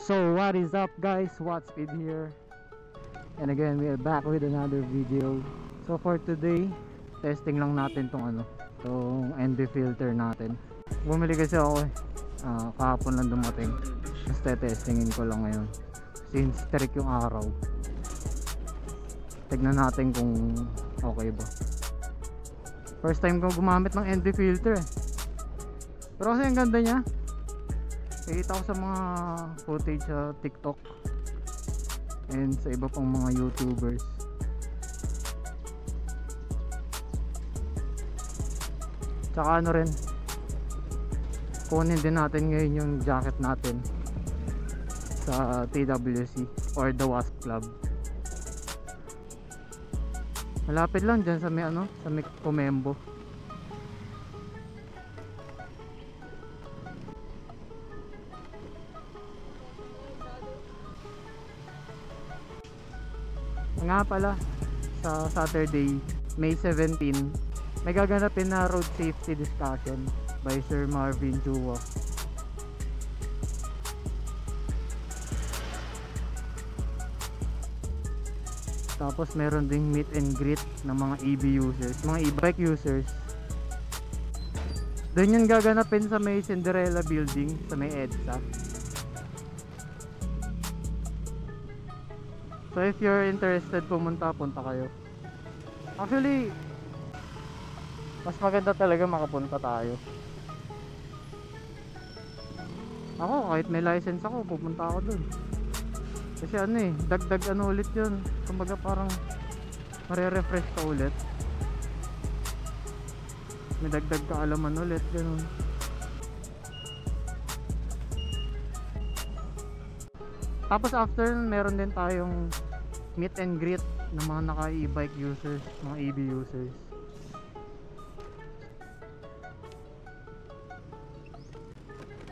So what is up guys, Watspeed here, and again we are back with another video. So for today, testing lang natin tong ND filter natin. Bumili kasi ako kahapon lang dumating. Mas testingin ko lang ngayon since strict yung araw. Tignan natin kung okay ba. First time ko gumamit ng ND filter pero kasi ang ganda niya. Nakita ko sa mga footage sa TikTok and sa iba pang mga YouTubers. Tsaka rin, kunin din natin ngayon yung jacket natin sa TWC or the Wasp Club. Malapit lang dyan sa may Comembo. Nga pala, sa Saturday, May 17, may gaganapin na road safety discussion by Sir Marvin Chua. Tapos meron ding meet and greet ng mga EV users, mga e-bike users. Doon yung gaganapin sa may Cinderella building, sa may EDSA. So if you're interested, punta kayo. Actually, mas maganda talaga makapunta tayo. Ako, kahit may license ako, pupunta ako dun. Kasi dagdag ulit yun. Kumbaga parang mare-refresh ka ulit. May dagdag kaalaman ulit, ganun. Tapos after, meron din tayong meet and greet ng mga naka-e-bike users, mga EV users.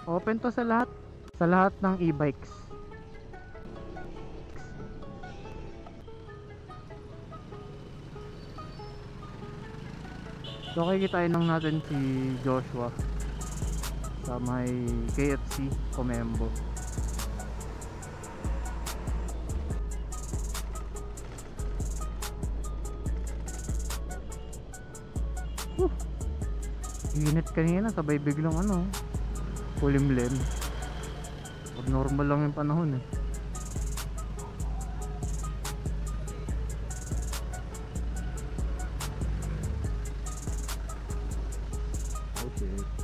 Open to sa lahat ng e-bikes. So kikitain lang natin si Joshua sa may KFC Comembo. Init kanina, sabay biglang kulimlim. Abnormal lang yung panahon Okay.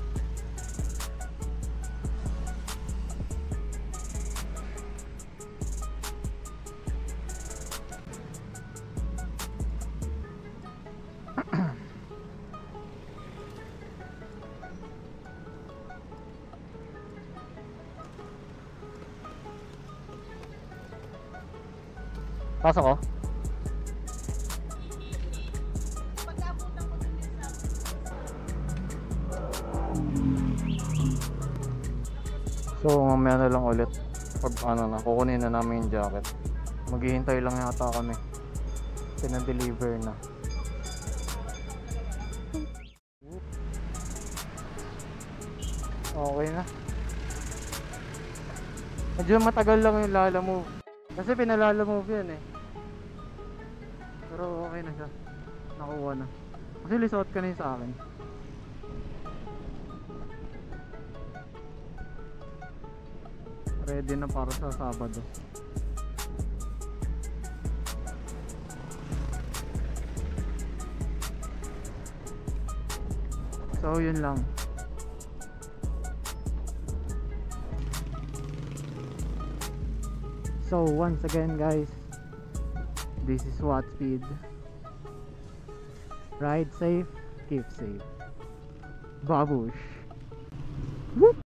Pasok ko. So mamaya na lang ulit. Kukunin na namin yung jacket. Maghihintay lang yata kami. Pinadeliver na. Okay na. Medyo matagal lang yung Lala Move. Kasi pinalala move yan pero okay na siya. Nakuha na. Kasi lisuot ka na yun sa akin. Ready na para sa Sabado. So yun lang. So once again guys, this is Watspeed. Ride safe, keep safe. Babush. Whoop.